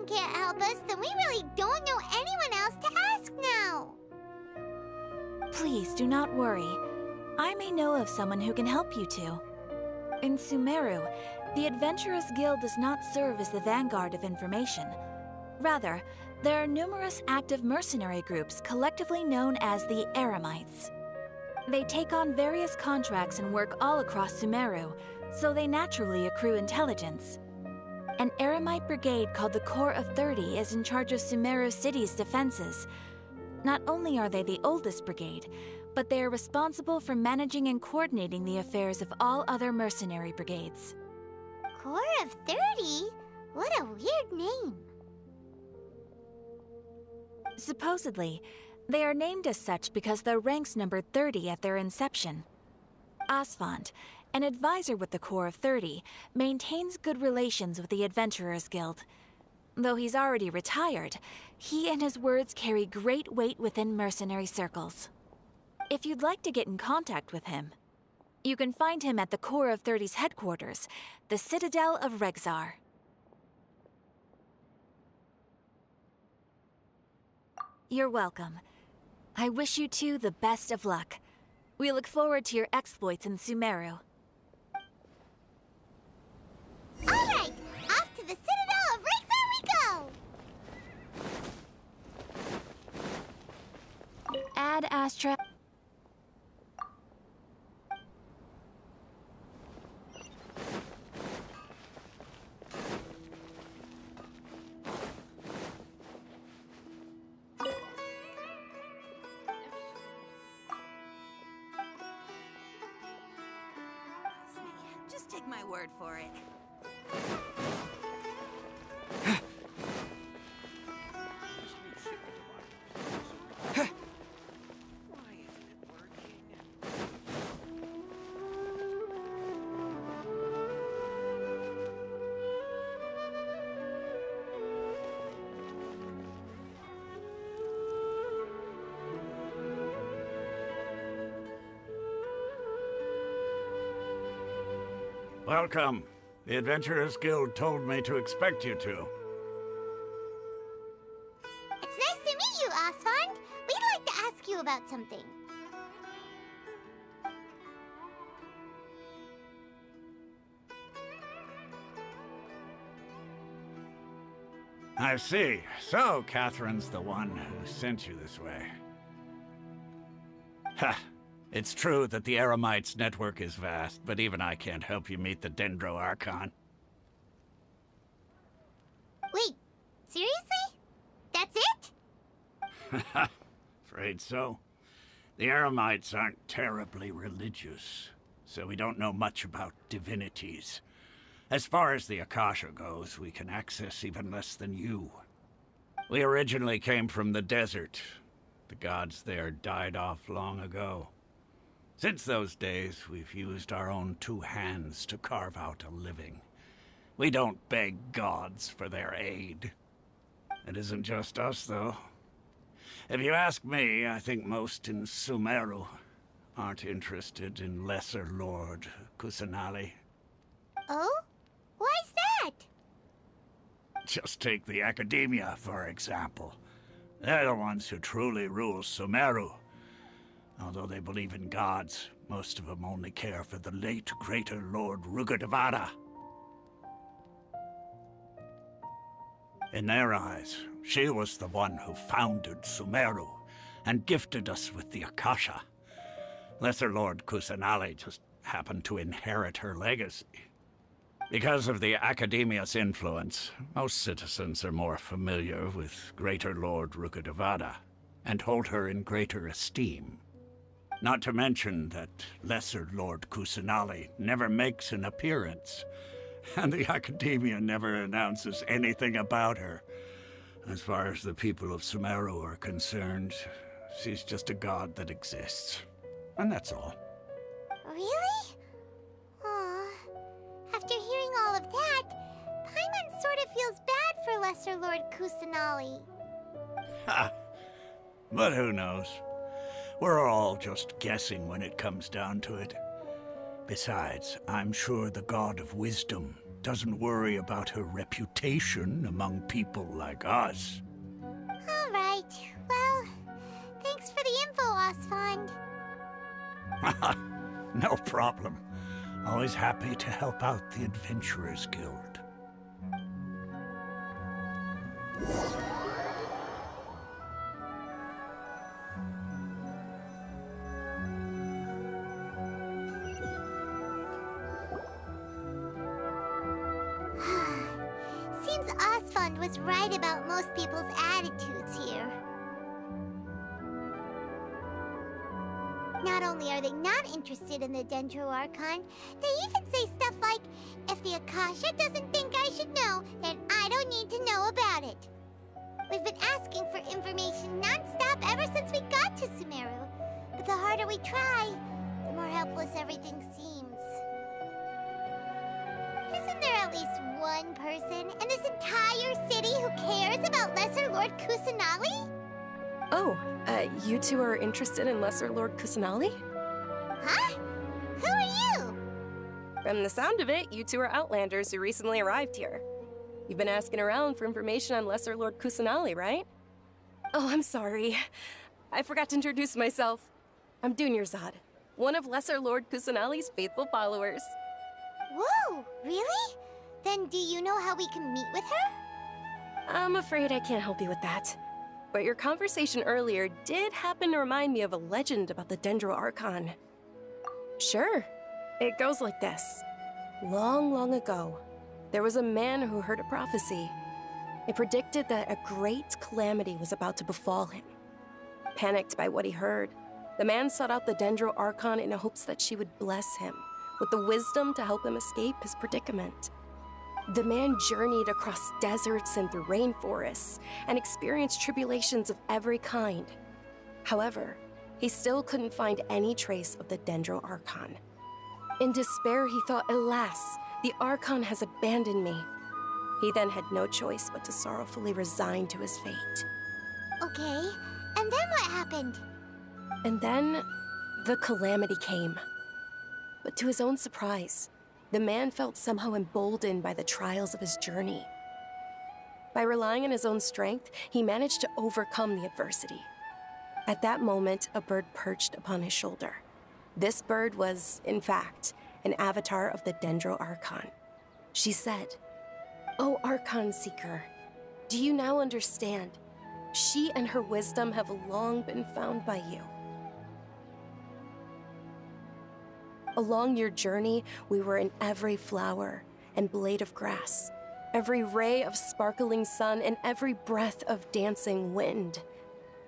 Catherine can't help us, then we really don't know anyone else to ask now. Please do not worry. I may know of someone who can help you two. In Sumeru, the Adventurers Guild does not serve as the vanguard of information. Rather, there are numerous active mercenary groups collectively known as the Eremites. They take on various contracts and work all across Sumeru, so they naturally accrue intelligence. An Eremite brigade called the Corps of 30 is in charge of Sumeru City's defenses. Not only are they the oldest brigade, but they are responsible for managing and coordinating the affairs of all other mercenary brigades. Corps of 30? What a weird name. Supposedly, they are named as such because their ranks numbered 30 at their inception. Asfand, an advisor with the Corps of 30, maintains good relations with the Adventurers Guild. Though he's already retired, he and his words carry great weight within mercenary circles. If you'd like to get in contact with him, you can find him at the Corps of 30's headquarters, the Citadel of Regzar. You're welcome. I wish you two the best of luck. We look forward to your exploits in Sumeru. Alright, off to the Citadel of Regzar we go! Ad Astra. Just take my word for it. Why isn't it working? Welcome. The Adventurers Guild told me to expect you two. It's nice to meet you, Asfand. We'd like to ask you about something. I see. So, Catherine's the one who sent you this way. Ha! It's true that the Eremites' network is vast, but even I can't help you meet the Dendro Archon. Wait, seriously? That's it? Afraid so. The Eremites aren't terribly religious, so we don't know much about divinities. As far as the Akasha goes, we can access even less than you. We originally came from the desert. The gods there died off long ago. Since those days, we've used our own two hands to carve out a living. We don't beg gods for their aid. It isn't just us, though. If you ask me, I think most in Sumeru aren't interested in Lesser Lord Kusanali. Oh? Why's that? Just take the Academia, for example. They're the ones who truly rule Sumeru. Although they believe in gods, most of them only care for the late Greater Lord Rugurdevada. In their eyes, she was the one who founded Sumeru and gifted us with the Akasha. Lesser Lord Kusanali just happened to inherit her legacy. Because of the Academia's influence, most citizens are more familiar with Greater Lord Rugurdevada and hold her in greater esteem. Not to mention that Lesser Lord Kusanali never makes an appearance, and the Academia never announces anything about her. As far as the people of Sumeru are concerned, she's just a god that exists. And that's all. Really? Aw. After hearing all of that, Paimon sort of feels bad for Lesser Lord Kusanali. Ha! But who knows? We're all just guessing when it comes down to it. Besides, I'm sure the God of Wisdom doesn't worry about her reputation among people like us. All right. Well, thanks for the info, Osfond. No problem. Always happy to help out the Adventurers Guild. Seems Osfond was right about most people's attitudes here. Not only are they not interested in the Dendro Archon, they even say stuff like, if the Akasha doesn't think I should know, then I don't need to know about it. We've been asking for information non-stop ever since we got to Sumeru. But the harder we try, the more helpless everything seems. Isn't there at least one person in this entire city who cares about Lesser Lord Kusanali? Oh, you two are interested in Lesser Lord Kusanali? Huh? Who are you? From the sound of it, you two are Outlanders who recently arrived here. You've been asking around for information on Lesser Lord Kusanali, right? Oh, I'm sorry. I forgot to introduce myself. I'm Dunyarzad, one of Lesser Lord Kusanali's faithful followers. Whoa, really? Then do you know how we can meet with her? I'm afraid I can't help you with that. But your conversation earlier did happen to remind me of a legend about the Dendro Archon. Sure. It goes like this. Long, long ago, there was a man who heard a prophecy. It predicted that a great calamity was about to befall him. Panicked by what he heard, the man sought out the Dendro Archon in hopes that she would bless him with the wisdom to help him escape his predicament. The man journeyed across deserts and through rainforests and experienced tribulations of every kind. However, he still couldn't find any trace of the Dendro Archon. In despair, he thought, alas, the Archon has abandoned me. He then had no choice but to sorrowfully resign to his fate. Okay, and then what happened? And then, the calamity came. But to his own surprise, the man felt somehow emboldened by the trials of his journey. By relying on his own strength, he managed to overcome the adversity. At that moment, a bird perched upon his shoulder. This bird was, in fact, an avatar of the Dendro Archon. She said, "O Archon Seeker, do you now understand? She and her wisdom have long been found by you. Along your journey, we were in every flower and blade of grass, every ray of sparkling sun, and every breath of dancing wind.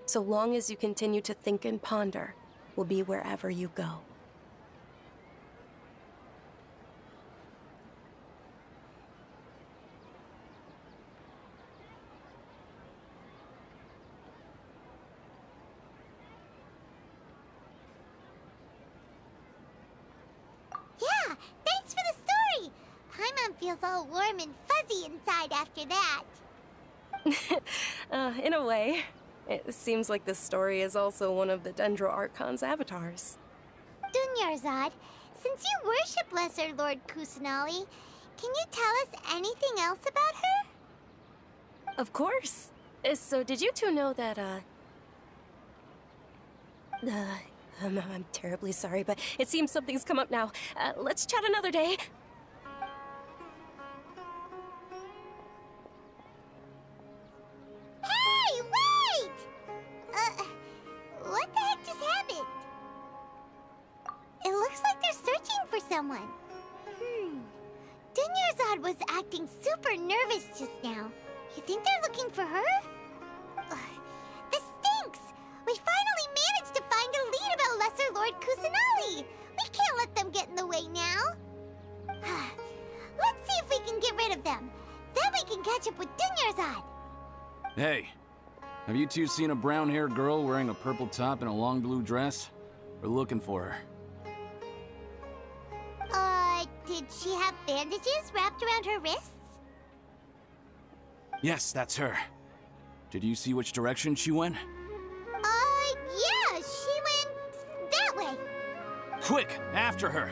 So long as you continue to think and ponder, we'll be wherever you go." Yeah, thanks for the story! Paimon feels all warm and fuzzy inside after that. In a way. It seems like this story is also one of the Dendro Archon's avatars. Dunyarzad, since you worship Lesser Lord Kusanali, can you tell us anything else about her? Of course. So did you two know that, I'm terribly sorry, but it seems something's come up now. Let's chat another day. Hey, wait! What the heck just happened? It looks like they're searching for someone. Dunyarzad was acting super nervous just now. You think they're looking for her? This stinks! We finally managed to find a lead about Lesser Lord Kusanali! We can't let them get in the way now. Let's see if we can get rid of them. Then we can catch up with Dunyarzad. Hey, have you two seen a brown-haired girl wearing a purple top and a long blue dress? We're looking for her. Did she have bandages wrapped around her wrists? Yes, that's her. Did you see which direction she went? Yeah, she went that way. Quick, after her!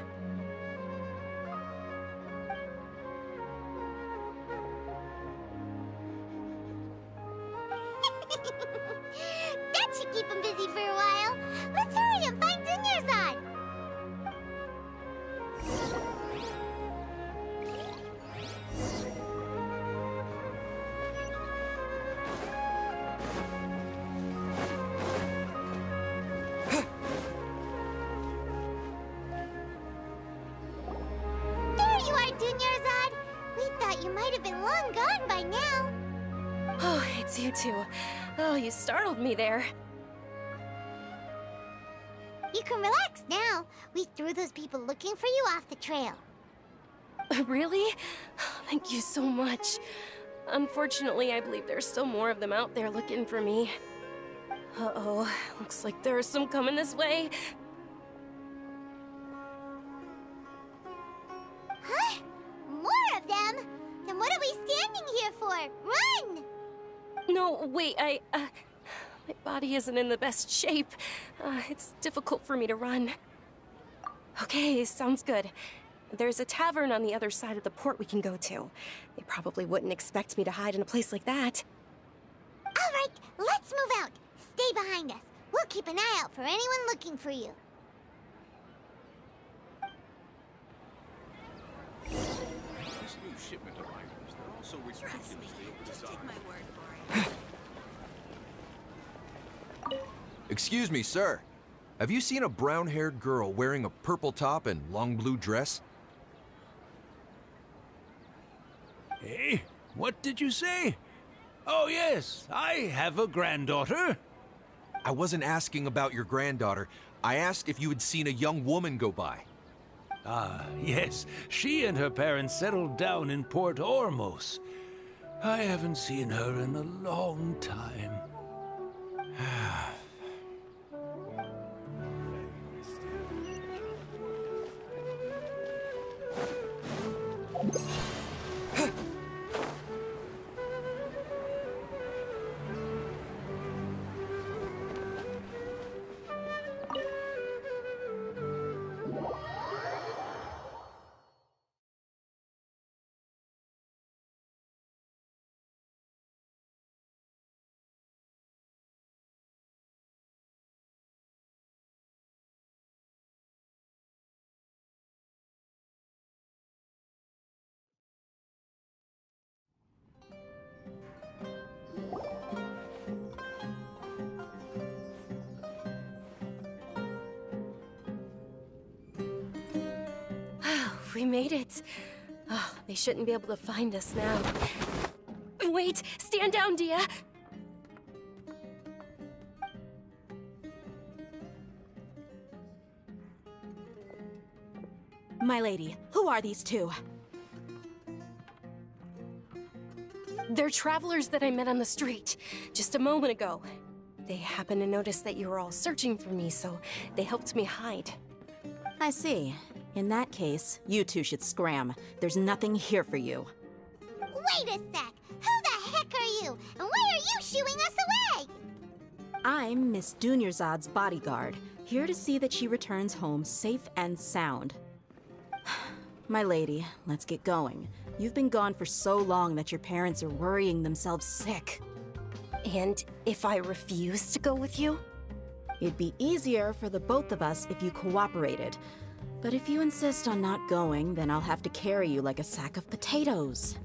That should keep him busy for a while. Let's hurry and find Dunyarzad. There you are, Dunyarzad. We thought you might have been long gone by now. Oh, it's you two. Oh, you startled me there. You can relax now. We threw those people looking for you off the trail. Really? Thank you so much. Unfortunately, I believe there's still more of them out there looking for me. Uh-oh, looks like there are some coming this way. Huh? More of them? Then what are we standing here for? Run! No, wait, my body isn't in the best shape. It's difficult for me to run. Okay, sounds good. There's a tavern on the other side of the port we can go to. They probably wouldn't expect me to hide in a place like that. All right, let's move out. Stay behind us. We'll keep an eye out for anyone looking for you. This new shipment of items, they're also Trust me, ridiculously just take overdesigned. my word for it. Excuse me, sir. Have you seen a brown-haired girl wearing a purple top and long blue dress? Hey, what did you say? Oh, yes, I have a granddaughter. I wasn't asking about your granddaughter. I asked if you had seen a young woman go by. Ah, yes, she and her parents settled down in Port Ormos. I haven't seen her in a long time. We made it. Oh, they shouldn't be able to find us now. Wait, stand down, Dia. My lady, who are these two? They're travelers that I met on the street just a moment ago. They happened to notice that you were all searching for me, so they helped me hide. I see. In that case, you two should scram. There's nothing here for you. Wait a sec. Who the heck are you? And why are you shooing us away? I'm Miss Dunyarzad's bodyguard, here to see that she returns home safe and sound. My lady, let's get going. You've been gone for so long that your parents are worrying themselves sick. And if I refuse to go with you? It'd be easier for the both of us if you cooperated. But if you insist on not going, then I'll have to carry you like a sack of potatoes.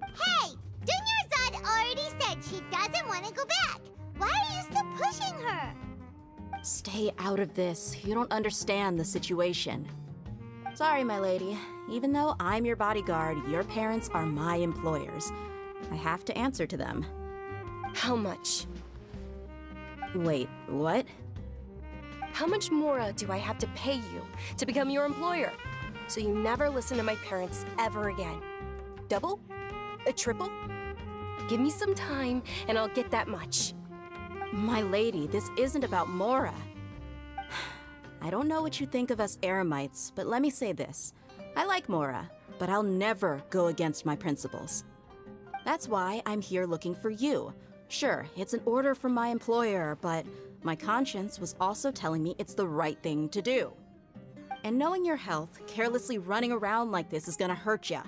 Hey! Dunyarzad already said she doesn't want to go back. Why are you still pushing her? Stay out of this. You don't understand the situation. Sorry, my lady. Even though I'm your bodyguard, your parents are my employers. I have to answer to them. How much? Wait, what? How much more do I have to pay you to become your employer? So you never listen to my parents ever again. Double? A triple? Give me some time and I'll get that much. My lady, this isn't about Mora. I don't know what you think of us Eremites, but let me say this. I like Mora, but I'll never go against my principles. That's why I'm here looking for you. Sure, it's an order from my employer, but my conscience was also telling me it's the right thing to do. And knowing your health, carelessly running around like this is gonna hurt ya.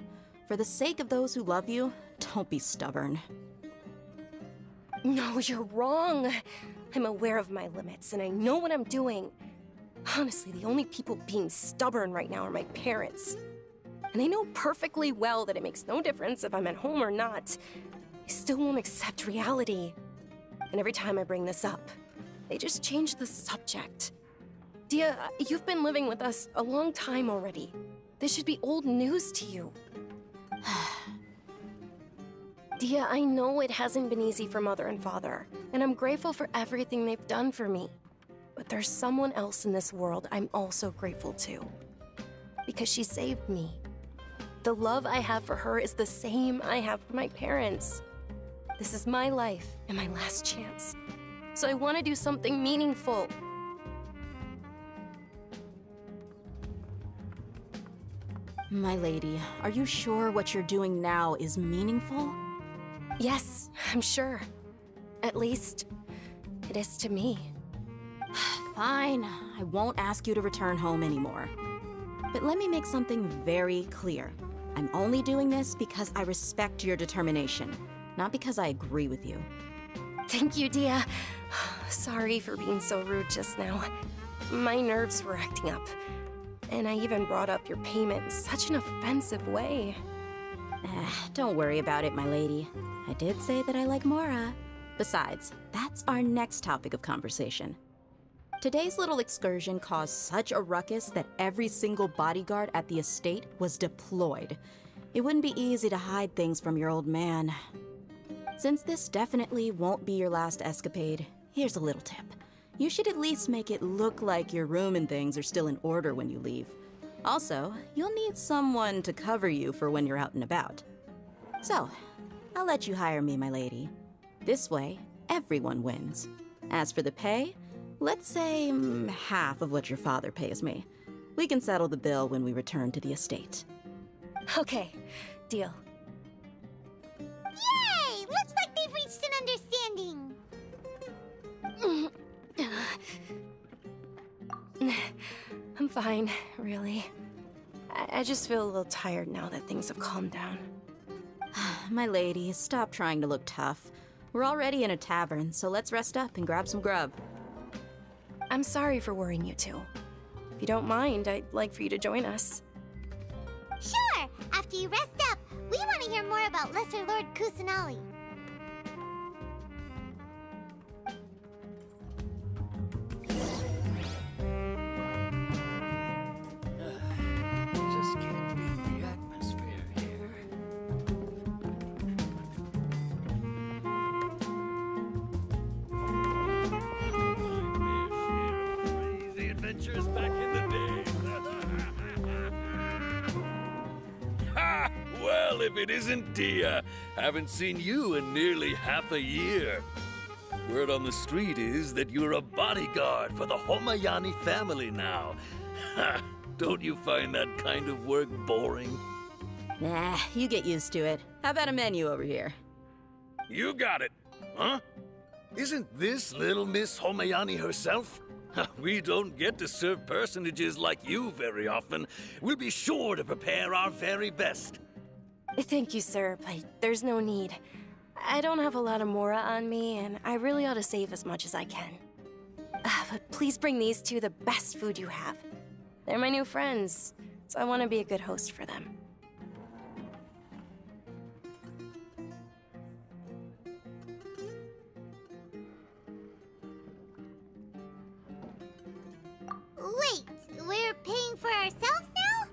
For the sake of those who love you, don't be stubborn. No, you're wrong. I'm aware of my limits, and I know what I'm doing. Honestly, the only people being stubborn right now are my parents. And they know perfectly well that it makes no difference if I'm at home or not. They still won't accept reality. And every time I bring this up, they just change the subject. Dia, you've been living with us a long time already. This should be old news to you. Dia, I know it hasn't been easy for Mother and Father, and I'm grateful for everything they've done for me. But there's someone else in this world I'm also grateful to. Because she saved me. The love I have for her is the same I have for my parents. This is my life and my last chance. So I want to do something meaningful. My lady, are you sure what you're doing now is meaningful? Yes, I'm sure. At least, it is to me. Fine, I won't ask you to return home anymore. But let me make something very clear. I'm only doing this because I respect your determination, not because I agree with you. Thank you, Dia. Sorry for being so rude just now. My nerves were acting up. And I even brought up your payment in such an offensive way. Don't worry about it, my lady. I did say that I like Mora. Besides, that's our next topic of conversation. Today's little excursion caused such a ruckus that every single bodyguard at the estate was deployed. It wouldn't be easy to hide things from your old man. Since this definitely won't be your last escapade, here's a little tip. You should at least make it look like your room and things are still in order when you leave. Also, you'll need someone to cover you for when you're out and about. So, I'll let you hire me, my lady. This way, everyone wins. As for the pay, let's say half of what your father pays me. We can settle the bill when we return to the estate. Okay, deal. Yay! Looks like they've reached an understanding. I'm fine, really. I just feel a little tired now that things have calmed down. My lady, stop trying to look tough. We're already in a tavern, so let's rest up and grab some grub. I'm sorry for worrying you two. If you don't mind, I'd like for you to join us. Sure! After you rest up, we want to hear more about Lesser Lord Kusanali. Just can't beat the atmosphere here. The adventurers back in the day. Ha! Well, if it isn't Dia. Haven't seen you in nearly half a year. Word on the street is that you're a bodyguard for the Homayani family now. Ha! Don't you find that kind of work boring? Nah, you get used to it. How about a menu over here? You got it. Huh? Isn't this little Miss Homayani herself? We don't get to serve personages like you very often. We'll be sure to prepare our very best. Thank you, sir, but there's no need. I don't have a lot of Mora on me, and I really ought to save as much as I can. But please bring these two the best food you have. They're my new friends, so I want to be a good host for them. Wait, we're paying for ourselves now?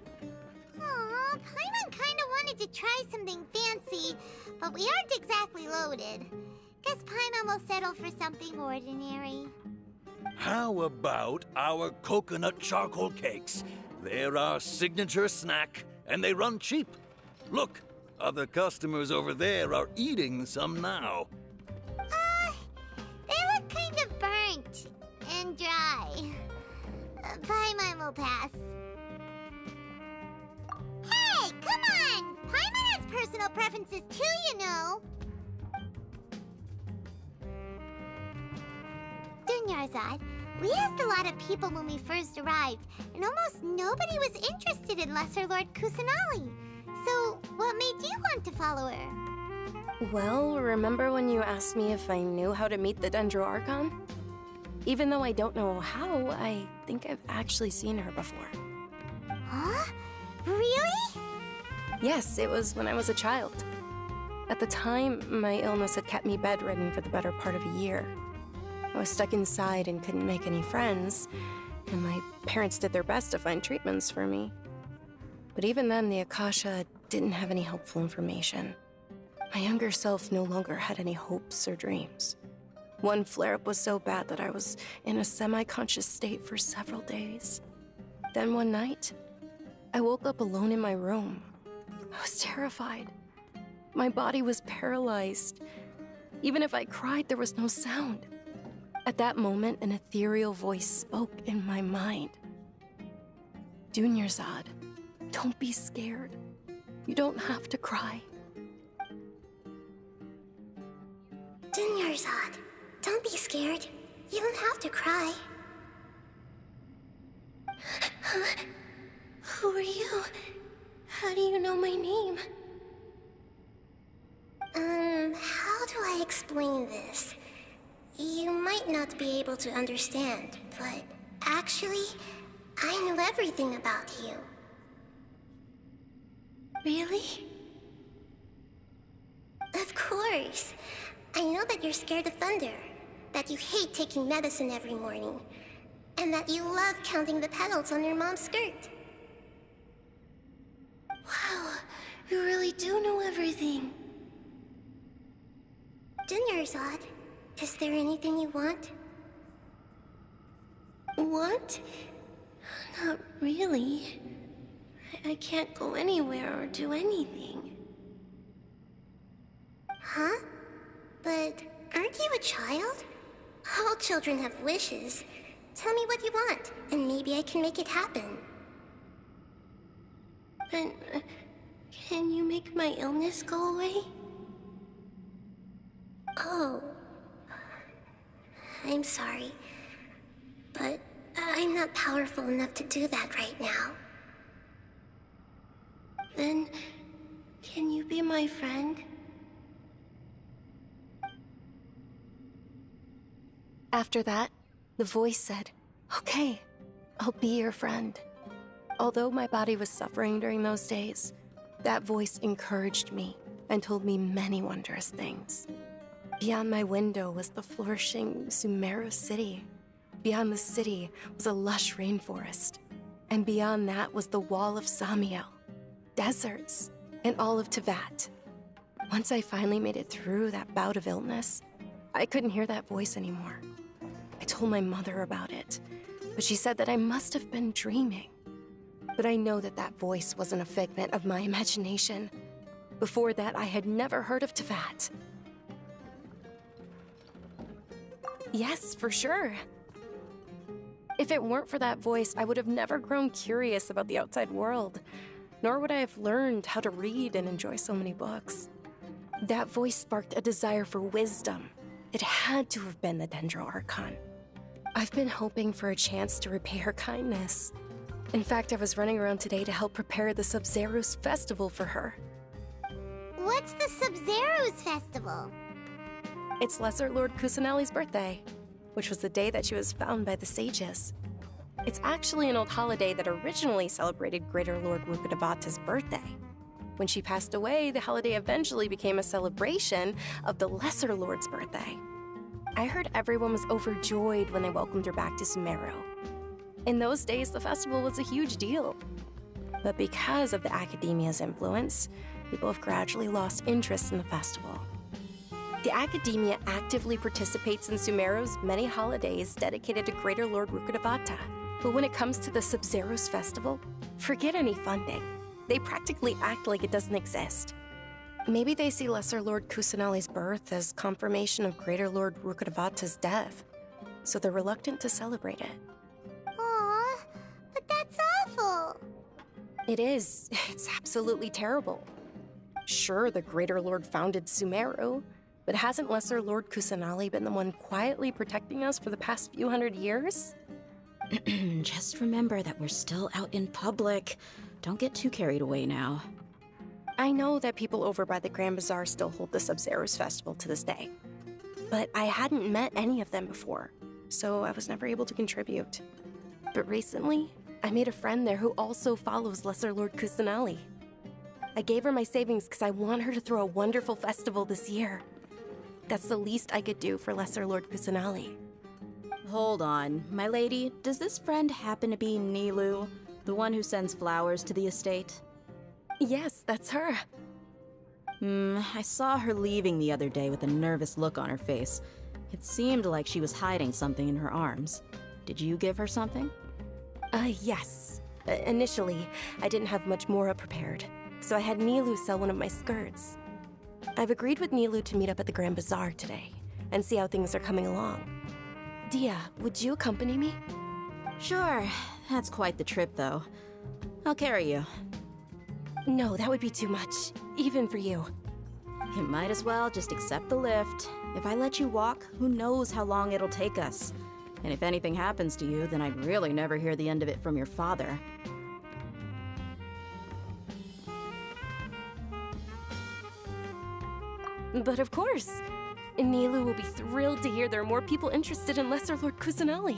Aw, Paimon kinda wanted to try something fancy, but we aren't exactly loaded. Guess Paimon will settle for something ordinary. How about our coconut charcoal cakes? They're our signature snack, and they run cheap. Look, other customers over there are eating some now. They look kind of burnt and dry. Paimon will pass. Hey, come on! Paimon has personal preferences too, you know. Dunyarzad, we asked a lot of people when we first arrived, and almost nobody was interested in Lesser Lord Kusanali. So, what made you want to follow her? Well, remember when you asked me if I knew how to meet the Dendro Archon? Even though I don't know how, I think I've actually seen her before. Huh? Really? Yes, it was when I was a child. At the time, my illness had kept me bedridden for the better part of a year. I was stuck inside and couldn't make any friends, and my parents did their best to find treatments for me. But even then, the Akasha didn't have any helpful information. My younger self no longer had any hopes or dreams. One flare-up was so bad that I was in a semi-conscious state for several days. Then one night, I woke up alone in my room. I was terrified. My body was paralyzed. Even if I cried, there was no sound. At that moment, an ethereal voice spoke in my mind. Dunyarzad, don't be scared. You don't have to cry. Dunyarzad, don't be scared. You don't have to cry. Who are you? How do you know my name? How do I explain this? You might not be able to understand, but actually, I know everything about you. Really? Of course. I know that you're scared of thunder, that you hate taking medicine every morning, and that you love counting the petals on your mom's skirt. Wow, you really do know everything. Dunyarzad, is there anything you want? Want? Not really. I can't go anywhere or do anything. Huh? But aren't you a child? All children have wishes. Tell me what you want, and maybe I can make it happen. But can you make my illness go away? Oh. I'm sorry. But I'm not powerful enough to do that right now. Then, can you be my friend? After that, the voice said, "Okay, I'll be your friend." Although my body was suffering during those days, that voice encouraged me and told me many wondrous things. Beyond my window was the flourishing Sumeru city. Beyond the city was a lush rainforest. And beyond that was the wall of Samiel, deserts, and all of Tevat. Once I finally made it through that bout of illness, I couldn't hear that voice anymore. I told my mother about it, but she said that I must have been dreaming. But I know that that voice wasn't a figment of my imagination. Before that, I had never heard of Tevat. Yes, for sure. If it weren't for that voice, I would have never grown curious about the outside world, nor would I have learned how to read and enjoy so many books. That voice sparked a desire for wisdom. It had to have been the Dendro Archon. I've been hoping for a chance to repay her kindness. In fact, I was running around today to help prepare the Sub-Zero's festival for her. What's the Sub-Zero's festival? It's Lesser Lord Kusanali's birthday, which was the day that she was found by the sages. It's actually an old holiday that originally celebrated Greater Lord Rukkhadevata's birthday. When she passed away, the holiday eventually became a celebration of the Lesser Lord's birthday. I heard everyone was overjoyed when they welcomed her back to Sumeru. In those days, the festival was a huge deal. But because of the Academia's influence, people have gradually lost interest in the festival. The Academia actively participates in Sumeru's many holidays dedicated to Greater Lord Rukkhadevata. But when it comes to the Sub-Zero's festival, forget any funding. They practically act like it doesn't exist. Maybe they see Lesser Lord Kusanali's birth as confirmation of Greater Lord Rukkhadevata's death, so they're reluctant to celebrate it. Aww, but that's awful. It is. It's absolutely terrible. Sure, the Greater Lord founded Sumeru, but hasn't Lesser Lord Kusanali been the one quietly protecting us for the past few hundred years? Just remember that we're still out in public. Don't get too carried away now. I know that people over by the Grand Bazaar still hold the Sub-Zero's festival to this day. But I hadn't met any of them before, so I was never able to contribute. But recently, I made a friend there who also follows Lesser Lord Kusanali. I gave her my savings because I want her to throw a wonderful festival this year. That's the least I could do for Lesser Lord Kusanali. Hold on, my lady. Does this friend happen to be Nilu, the one who sends flowers to the estate? Yes, that's her. I saw her leaving the other day with a nervous look on her face. It seemed like she was hiding something in her arms. Did you give her something? Yes. Initially, I didn't have much Mora prepared, so I had Nilu sell one of my skirts. I've agreed with Nilu to meet up at the Grand Bazaar today, and see how things are coming along. Dia, would you accompany me? Sure. That's quite the trip, though. I'll carry you. No, that would be too much, even for you. You might as well just accept the lift. If I let you walk, who knows how long it'll take us. And if anything happens to you, then I'd really never hear the end of it from your father. But of course. Nilu will be thrilled to hear there are more people interested in Lesser Lord Kusanali.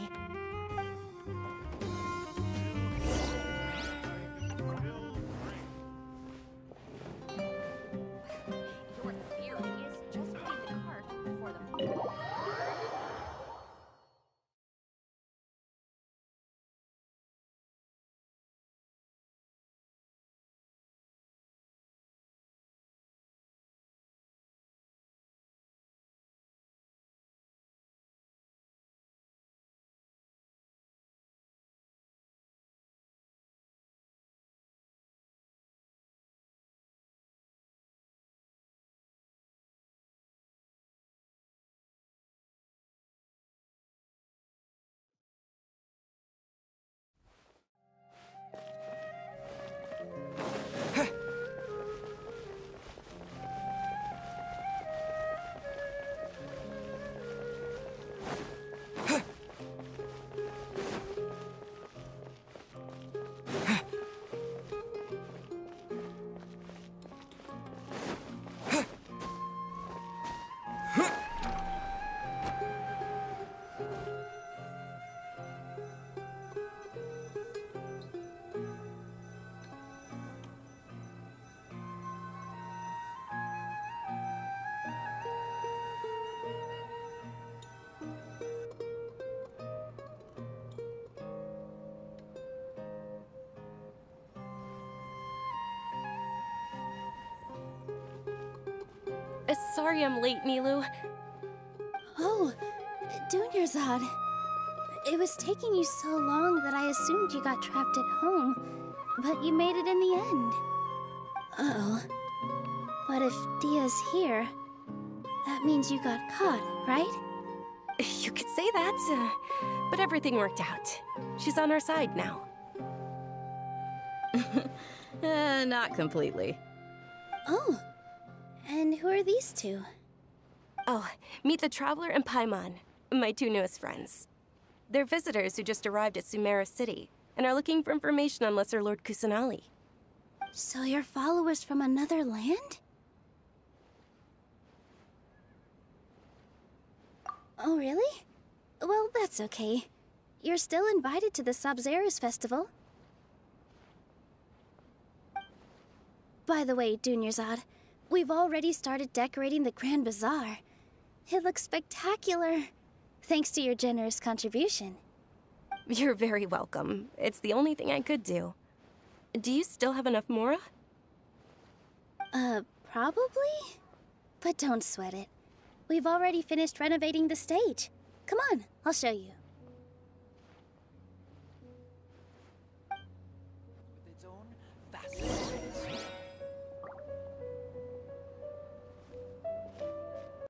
Sorry I'm late, Nilu. Oh, Dunyarzad. It was taking you so long that I assumed you got trapped at home, but you made it in the end. Uh-oh. But if Dia's here, that means you got caught, right? You could say that, but everything worked out. She's on our side now. Not completely. Oh. And who are these two? Oh, meet the Traveler and Paimon, my two newest friends. They're visitors who just arrived at Sumeru City and are looking for information on Lesser Lord Kusanali. So you're followers from another land? Oh, really? Well, that's okay. You're still invited to the Sub-Zero's festival. By the way, Dunyarzad, we've already started decorating the Grand Bazaar. It looks spectacular, thanks to your generous contribution. You're very welcome. It's the only thing I could do. Do you still have enough Mora? Probably? But don't sweat it. We've already finished renovating the stage. Come on, I'll show you.